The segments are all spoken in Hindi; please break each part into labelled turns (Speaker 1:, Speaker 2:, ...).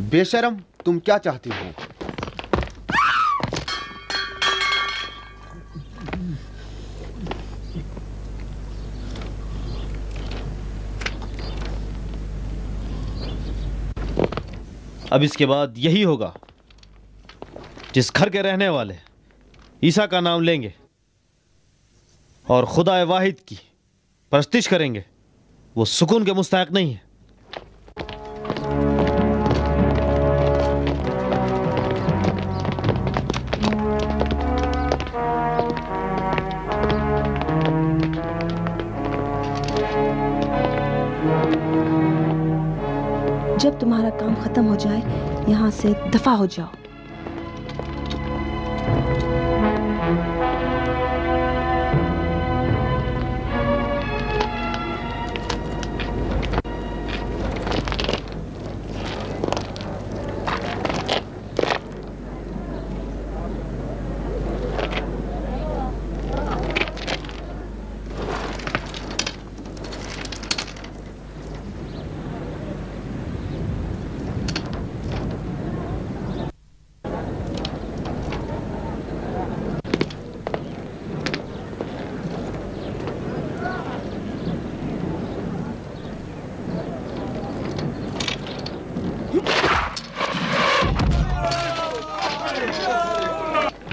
Speaker 1: बेशरम, तुम क्या चाहती हो?
Speaker 2: अब इसके बाद यही होगा, जिस घर के रहने वाले ईसा का नाम लेंगे और खुदा वाहिद की परस्तिश करेंगे, वो सुकून के मुस्तहक नहीं है।
Speaker 3: जब तुम्हारा काम खत्म हो जाए, यहाँ से दफा हो जाओ।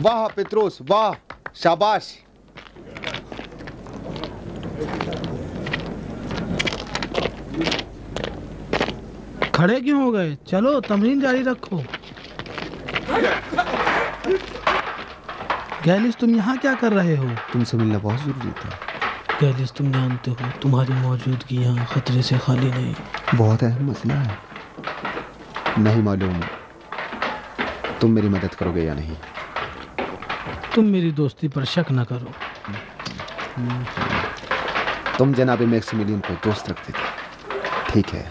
Speaker 1: वाह पेत्रोस, वाह, शाबाश।
Speaker 4: खड़े क्यों हो गए? चलो तमरीन जारी रखो। गैलिस, तुम यहाँ क्या कर रहे हो?
Speaker 1: तुमसे मिलना बहुत जरूरी था।
Speaker 4: गैलिस, तुम जानते हो तुम्हारी मौजूदगी यहाँ खतरे से खाली नहीं।
Speaker 1: बहुत अहम मसला है। नहीं मालूम तुम मेरी मदद करोगे या नहीं।
Speaker 4: तुम मेरी दोस्ती पर शक न करो।
Speaker 1: तुम जनाब मैक्सिमिलियन को दोस्त रखते थे, ठीक है।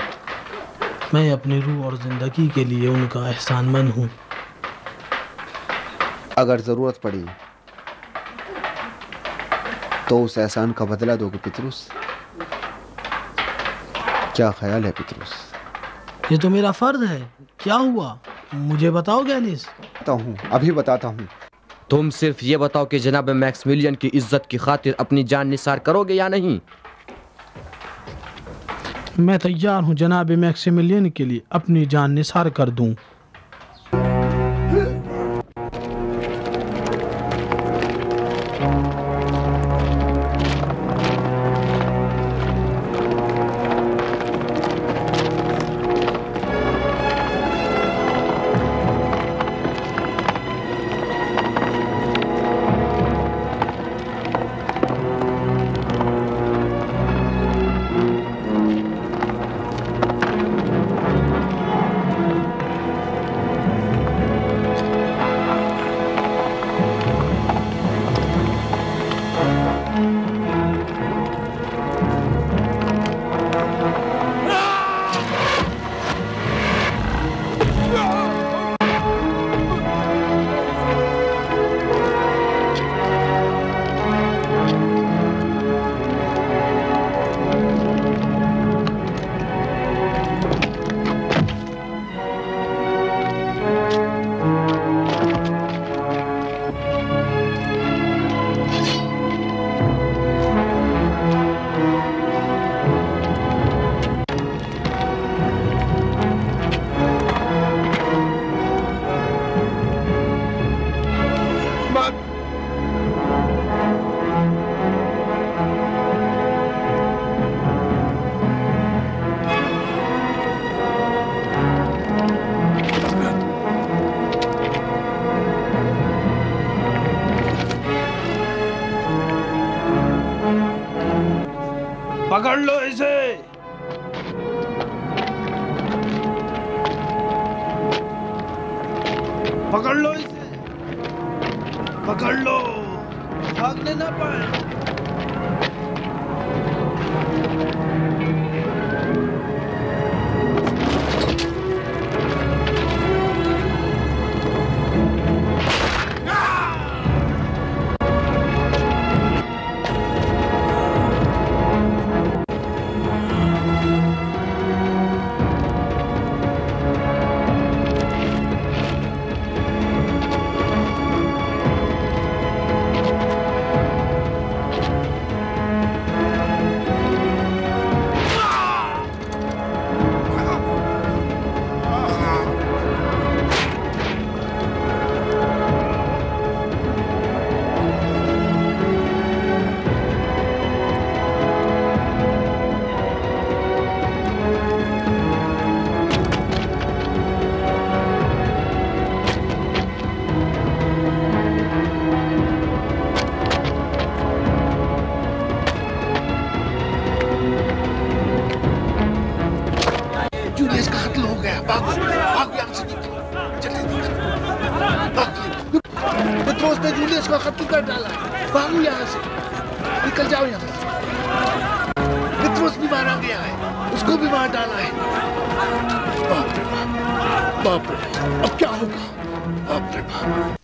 Speaker 4: मैं अपनी रूह और जिंदगी के लिए उनका एहसानमंद हूँ।
Speaker 1: अगर जरूरत पड़ी तो उस एहसान का बदला दोगे पेत्रुस? क्या ख्याल है पेत्रुस?
Speaker 4: ये तो मेरा फर्ज है। क्या हुआ मुझे बताओ गैलिस।
Speaker 1: अभी बताता हूँ।
Speaker 5: तुम सिर्फ ये बताओ कि जनाब मैक्सिमिलियन की इज्जत की खातिर अपनी जान निसार करोगे या नहीं।
Speaker 4: मैं तैयार हूँ जनाब मैक्सिमिलियन के लिए अपनी जान निसार कर दूं।
Speaker 2: पकड़ लो इसे। पकड़ लो इसे, पकड़ लो, भागने ना पाए।
Speaker 6: भाग यहाँ से, जल्दी भाग। पेट्रोस ने जूलियस का खत्म कर डाला है, भागो यहाँ से, निकल जाओ यहाँ से। पेट्रोस भी मारा गया है, उसको भी मार डाला है। बाप रे बाप, बाप रे बाप, अब क्या होगा? बाप रे बाप।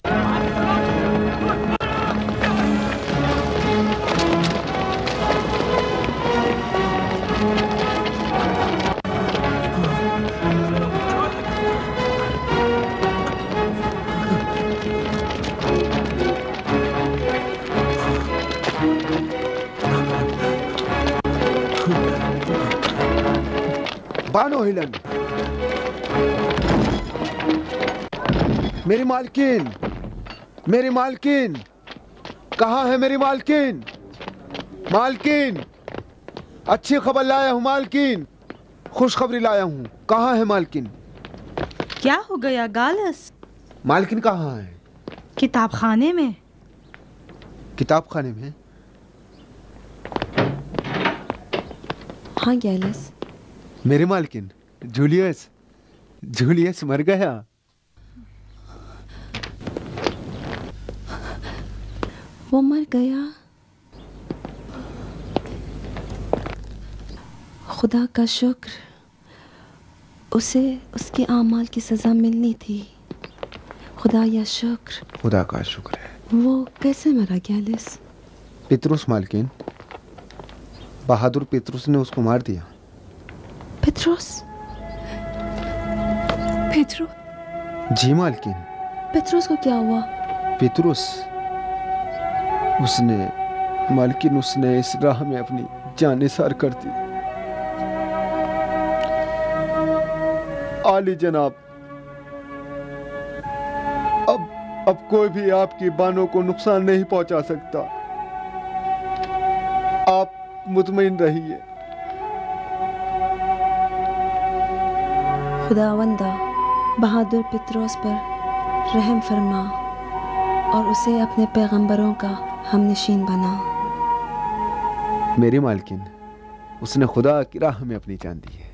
Speaker 1: बानो हिलन, मेरी मालकिन, मेरी मालकिन, कहाँ है मेरी मालकिन? मालकिन, अच्छी खबर लाया हूँ मालकिन, खुशखबरी लाया हूँ। कहाँ है मालकिन?
Speaker 7: क्या हो गया गालस?
Speaker 1: मालकिन कहाँ है?
Speaker 7: किताब खाने में।
Speaker 1: किताब खाने में?
Speaker 3: हाँ गैलस।
Speaker 1: मेरी मालकिन, जूलियस, जूलियस मर गया।
Speaker 3: वो मर गया। खुदा का शुक्र, उसे उसके आमाल की सजा मिलनी थी। खुदा या शुक्र।
Speaker 1: खुदा का शुक्र है।
Speaker 3: वो कैसे मरा गैलिस?
Speaker 1: पेट्रोस मालकिन, बहादुर पेट्रोस ने उसको मार दिया।
Speaker 3: पेट्रोस? पेट्रो?
Speaker 1: जी मालकिन।
Speaker 3: पेट्रोस को क्या हुआ?
Speaker 1: पेट्रोस, उसने मालकिन, उसने इस राह में अपनी जान निसार कर दी। आली जनाब, अब कोई भी आपकी बानों को नुकसान नहीं पहुंचा सकता। आप मुतमईन रहिए।
Speaker 3: खुदावंदा, बहादुर पेट्रोस पर रहम फरमा और उसे अपने पैगंबरों का हमनशीन बना।
Speaker 1: मेरी मालकिन, उसने खुदा की राह में अपनी जान दी है।